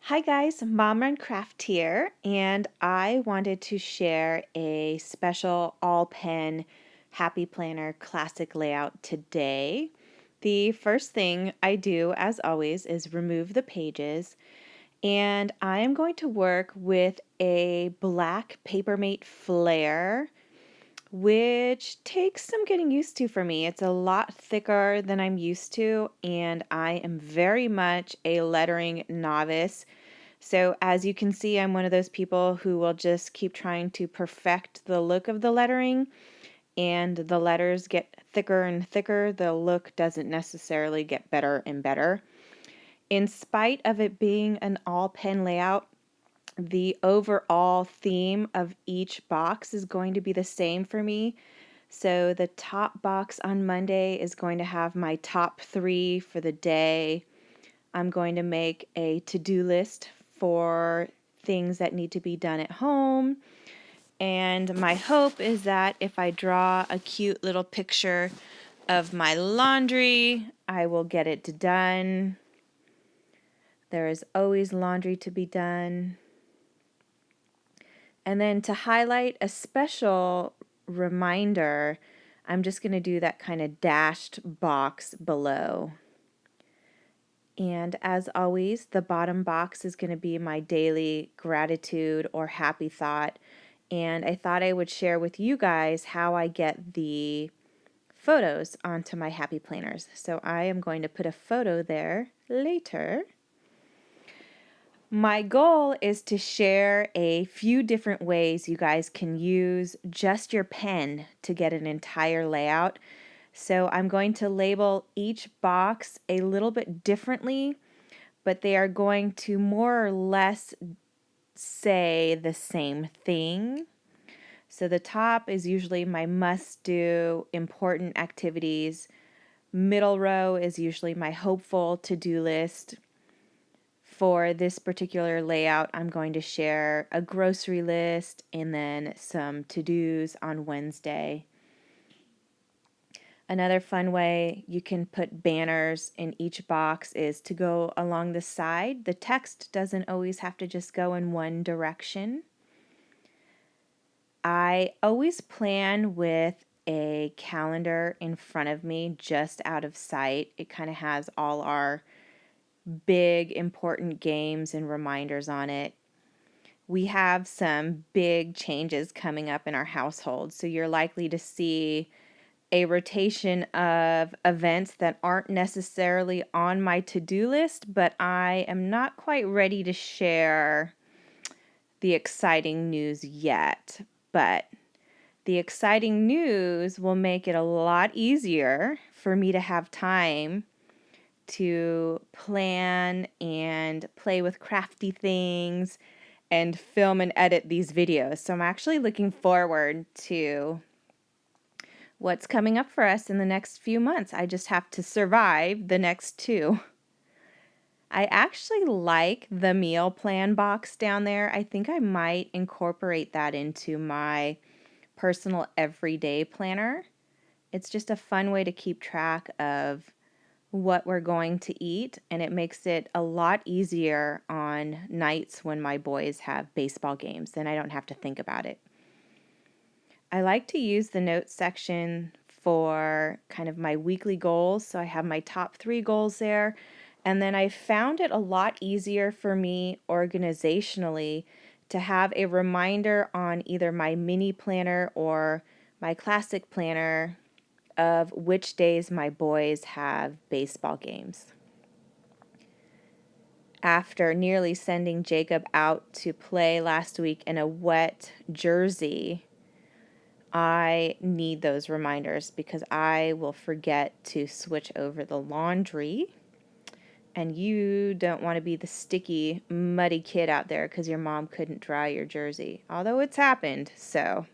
Hi guys, momruncraft here, and I wanted to share a special all pen Happy Planner classic layout today. The first thing I do, as always, is remove the pages, and I am going to work with a black Papermate Flair, which takes some getting used to for me. It's a lot thicker than I'm used to, and I am very much a lettering novice. So as you can see, I'm one of those people who will just keep trying to perfect the look of the lettering, and the letters get thicker and thicker. The look doesn't necessarily get better and better. In spite of it being an all pen layout, the overall theme of each box is going to be the same for me. So the top box on Monday is going to have my top 3 for the day. I'm going to make a to-do list for things that need to be done at home. And my hope is that if I draw a cute little picture of my laundry, I will get it done. There is always laundry to be done. And then to highlight a special reminder, I'm just going to do that kind of dashed box below. And as always, the bottom box is going to be my daily gratitude or happy thought. And I thought I would share with you guys how I get the photos onto my happy planners. So I am going to put a photo there later. My goal is to share a few different ways you guys can use just your pen to get an entire layout. So I'm going to label each box a little bit differently, but they are going to more or less say the same thing. So the top is usually my must-do, important activities. Middle row is usually my hopeful to-do list. For this particular layout, I'm going to share a grocery list and then some to-dos on Wednesday. Another fun way you can put banners in each box is to go along the side. The text doesn't always have to just go in one direction. I always plan with a calendar in front of me just out of sight. It kind of has all our big important games and reminders on it. We have some big changes coming up in our household, so you're likely to see a rotation of events that aren't necessarily on my to-do list, but I am not quite ready to share the exciting news yet. But the exciting news will make it a lot easier for me to have time to plan and play with crafty things and film and edit these videos. So I'm actually looking forward to what's coming up for us in the next few months. I just have to survive the next 2. I actually like the meal plan box down there. I think I might incorporate that into my personal everyday planner. It's just a fun way to keep track of what we're going to eat, and it makes it a lot easier on nights when my boys have baseball games. Then I don't have to think about it. I like to use the notes section for kind of my weekly goals. So I have my top 3 goals there. And then I found it a lot easier for me organizationally to have a reminder on either my mini planner or my classic planner of which days my boys have baseball games. After nearly sending Jacob out to play last week in a wet jersey, I need those reminders because I will forget to switch over the laundry. And you don't want to be the sticky, muddy kid out there because your mom couldn't dry your jersey. Although it's happened, so.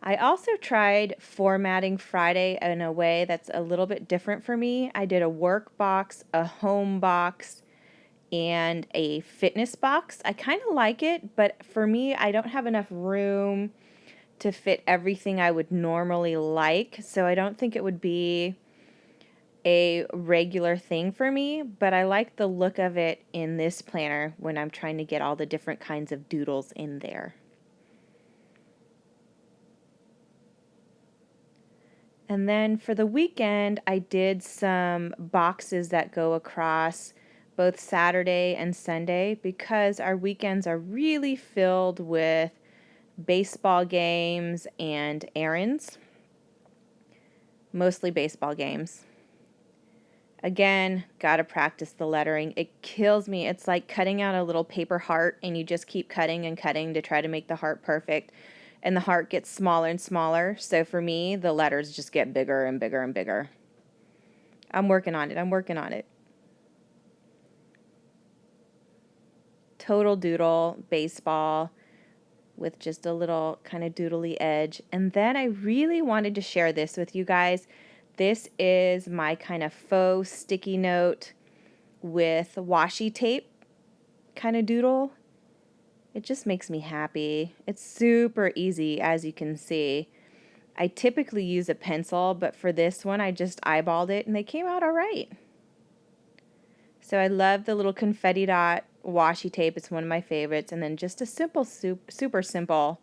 I also tried formatting Friday in a way that's a little bit different for me. I did a work box, a home box, and a fitness box. I kind of like it, but for me, I don't have enough room to fit everything I would normally like, so I don't think it would be a regular thing for me, but I like the look of it in this planner when I'm trying to get all the different kinds of doodles in there. And then for the weekend, I did some boxes that go across both Saturday and Sunday because our weekends are really filled with baseball games and errands, mostly baseball games. Again, gotta practice the lettering. It kills me. It's like cutting out a little paper heart and you just keep cutting and cutting to try to make the heart perfect. And the heart gets smaller and smaller. So for me, the letters just get bigger and bigger and bigger. I'm working on it. I'm working on it. Total doodle, baseball with just a little kind of doodly edge. And then I really wanted to share this with you guys. This is my kind of faux sticky note with washi tape kind of doodle. It just makes me happy. It's super easy, as you can see. I typically use a pencil, but for this one I just eyeballed it and they came out all right. So I love the little confetti dot washi tape. It's one of my favorites. And then just a simple, super simple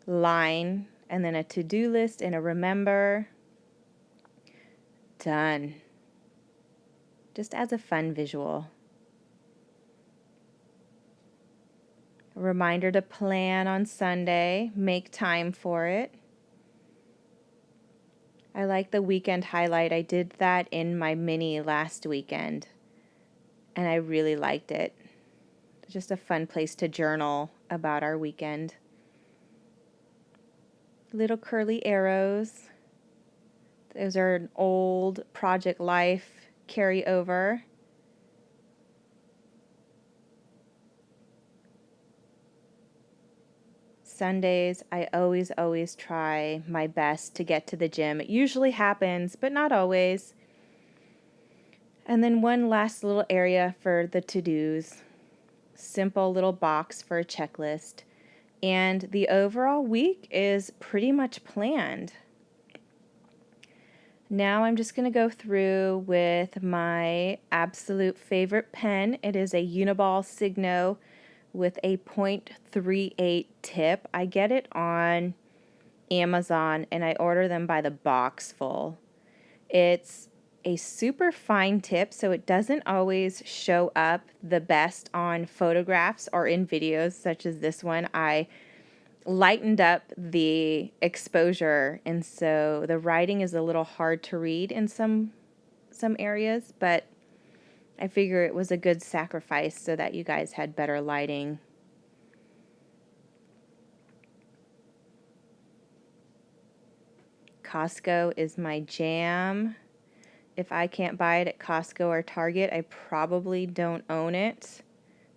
line, and then a to-do list and a remember. Done. Just as a fun visual. A reminder to plan on Sunday. Make time for it. I like the weekend highlight. I did that in my mini last weekend, and I really liked it. Just a fun place to journal about our weekend. Little curly arrows. Those are an old Project Life carryover. Sundays, I always try my best to get to the gym. It usually happens, but not always. And then one last little area for the to-dos. Simple little box for a checklist. And the overall week is pretty much planned. Now I'm just going to go through with my absolute favorite pen. It is a Uniball Signo with a .38 tip. I get it on Amazon and I order them by the box full. It's a super fine tip, so it doesn't always show up the best on photographs or in videos such as this one. I lightened up the exposure, and so the writing is a little hard to read in some areas, but I figure it was a good sacrifice so that you guys had better lighting. Costco is my jam. If I can't buy it at Costco or Target, I probably don't own it.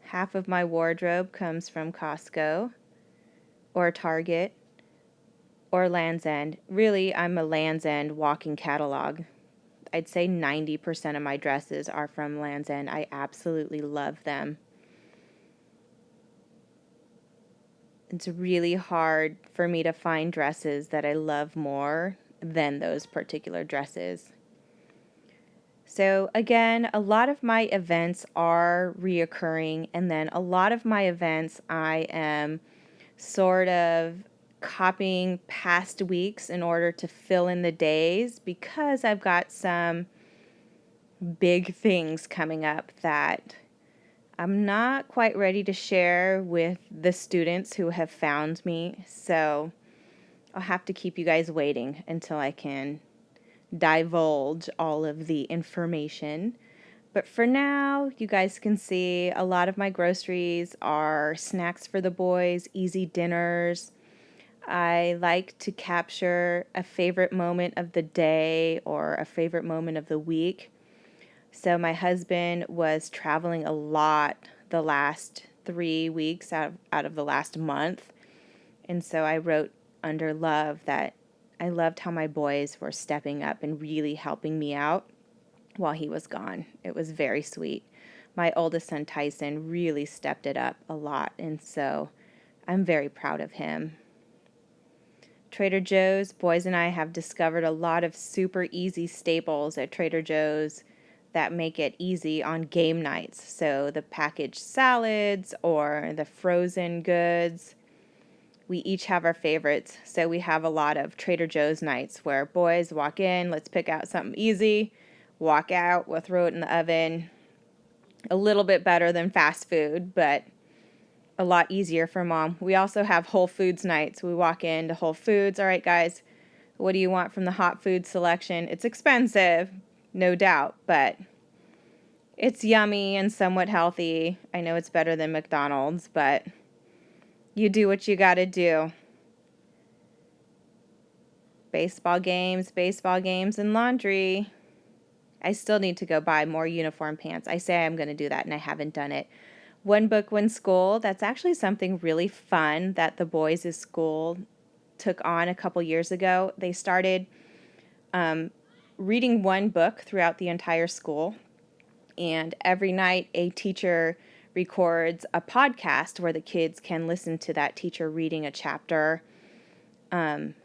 Half of my wardrobe comes from Costco or Target or Land's End. Really, I'm a Land's End walking catalog. I'd say 90% of my dresses are from Land's End. I absolutely love them. It's really hard for me to find dresses that I love more than those particular dresses. So again, a lot of my events are reoccurring, and then a lot of my events I am sort of copying past weeks in order to fill in the days because I've got some big things coming up that I'm not quite ready to share with the students who have found me. So I'll have to keep you guys waiting until I can divulge all of the information. But for now, you guys can see a lot of my groceries are snacks for the boys, easy dinners. I like to capture a favorite moment of the day or a favorite moment of the week. So my husband was traveling a lot the last 3 weeks out of the last month. And so I wrote under love that I loved how my boys were stepping up and really helping me out while he was gone. It was very sweet. My oldest son, Tyson, really stepped it up a lot, and so I'm very proud of him. Trader Joe's, boys and I have discovered a lot of super easy staples at Trader Joe's that make it easy on game nights. So the packaged salads or the frozen goods. We each have our favorites. So we have a lot of Trader Joe's nights where boys walk in, let's pick out something easy, walk out, we'll throw it in the oven. A little bit better than fast food, but a lot easier for mom. We also have Whole Foods nights. We walk into Whole Foods. All right, guys, what do you want from the hot food selection? It's expensive, no doubt, but it's yummy and somewhat healthy. I know it's better than McDonald's, but you do what you gotta do. Baseball games, and laundry. I still need to go buy more uniform pants. I say I'm going to do that, and I haven't done it. One Book, One School, that's actually something really fun that the boys' school took on a couple years ago. They started reading one book throughout the entire school, and every night a teacher records a podcast where the kids can listen to that teacher reading a chapter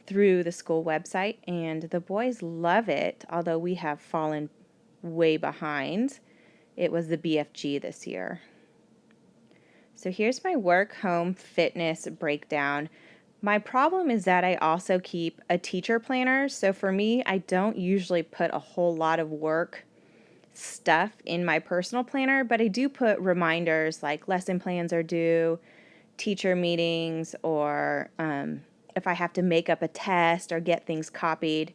through the school website, and the boys love it, although we have fallen way behind. It was the BFG this year. So here's my work, home, fitness breakdown. My problem is that I also keep a teacher planner. So for me, I don't usually put a whole lot of work stuff in my personal planner, but I do put reminders like lesson plans are due, teacher meetings, or if I have to make up a test or get things copied.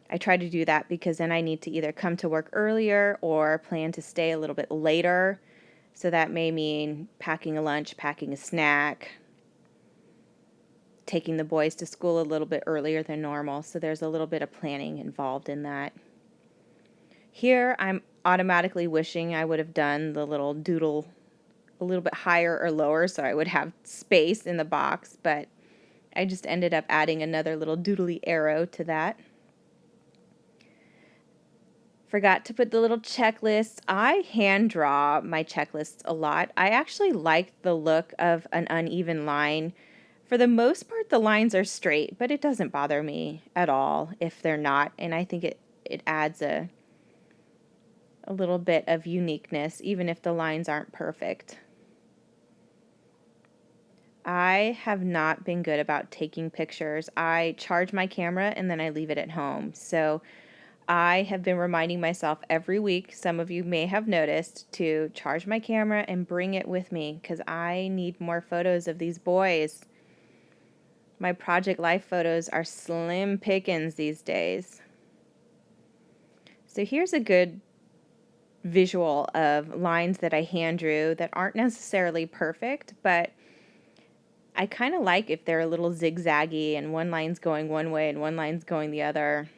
I try to do that because then I need to either come to work earlier or plan to stay a little bit later. So that may mean packing a lunch, packing a snack, taking the boys to school a little bit earlier than normal. So there's a little bit of planning involved in that. Here I'm automatically wishing I would have done the little doodle a little bit higher or lower so I would have space in the box, but I just ended up adding another little doodly arrow to that. Forgot to put the little checklists. I hand draw my checklists a lot. I actually like the look of an uneven line. For the most part, the lines are straight, but it doesn't bother me at all if they're not. And I think it adds a little bit of uniqueness, even if the lines aren't perfect. I have not been good about taking pictures. I charge my camera and then I leave it at home. So I have been reminding myself every week, some of you may have noticed, to charge my camera and bring it with me because I need more photos of these boys. My Project Life photos are slim pickings these days. So here's a good visual of lines that I hand drew that aren't necessarily perfect, but I kind of like if they're a little zigzaggy and one line's going one way and one line's going the other.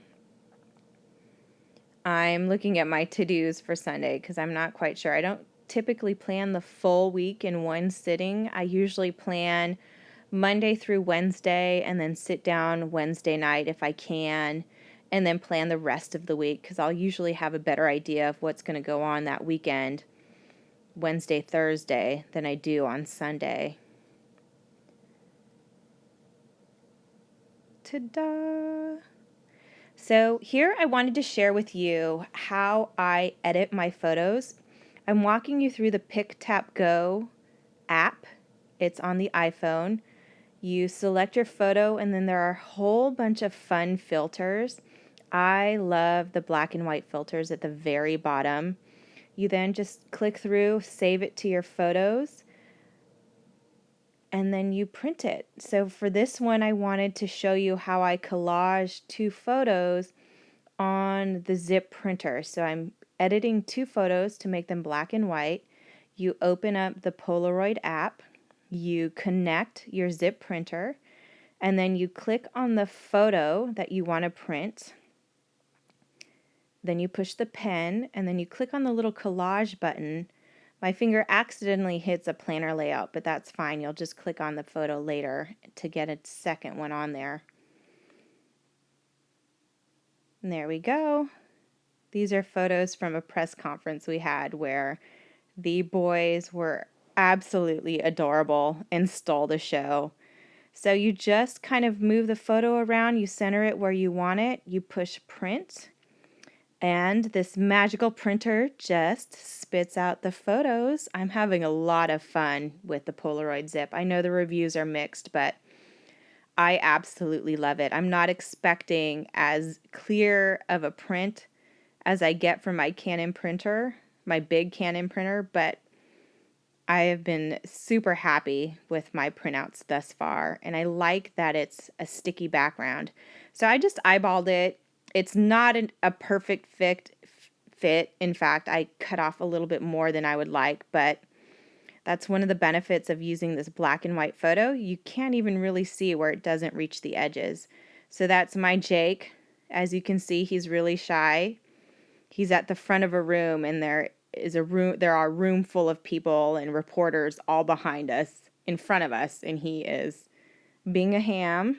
I'm looking at my to-dos for Sunday because I'm not quite sure. I don't typically plan the full week in one sitting. I usually plan Monday through Wednesday and then sit down Wednesday night if I can, and then plan the rest of the week because I'll usually have a better idea of what's going to go on that weekend, Wednesday, Thursday, than I do on Sunday. Ta-da! So here I wanted to share with you how I edit my photos. I'm walking you through the Pick Tap Go app. It's on the iPhone. You select your photo and then there are a whole bunch of fun filters. I love the black and white filters at the very bottom. You then just click through, save it to your photos, and then you print it. So for this one, I wanted to show you how I collage two photos on the zip printer. So I'm editing two photos to make them black and white. You open up the Polaroid app, you connect your zip printer, and then you click on the photo that you want to print. Then you push the pen, and then you click on the little collage button. My finger accidentally hits a planner layout, but that's fine. You'll just click on the photo later to get a second one on there. And there we go. These are photos from a press conference we had where the boys were absolutely adorable and stole the show. So you just kind of move the photo around, you center it where you want it, you push print, and this magical printer just spits out the photos. I'm having a lot of fun with the Polaroid Zip. I know the reviews are mixed, but I absolutely love it. I'm not expecting as clear of a print as I get from my Canon printer, my big Canon printer, but I have been super happy with my printouts thus far, and I like that it's a sticky background. So I just eyeballed it. It's not a perfect fit. In fact, I cut off a little bit more than I would like, but that's one of the benefits of using this black and white photo. You can't even really see where it doesn't reach the edges. So that's my Jake. As you can see, he's really shy. He's at the front of a room, and there are a room full of people and reporters all behind us, in front of us, and he is being a ham.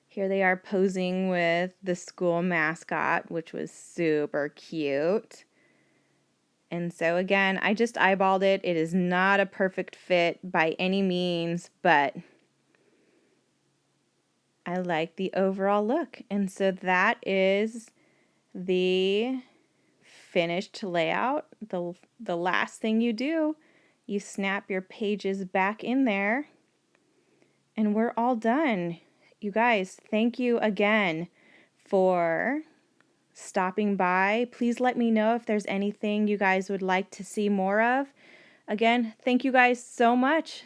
Here they are posing with the school mascot, which was super cute. And so again, I just eyeballed it. It is not a perfect fit by any means, but I like the overall look. And so that is the finished layout. The last thing you do, you snap your pages back in there, and we're all done. You guys, thank you again for stopping by. Please let me know if there's anything you guys would like to see more of. Again, thank you guys so much.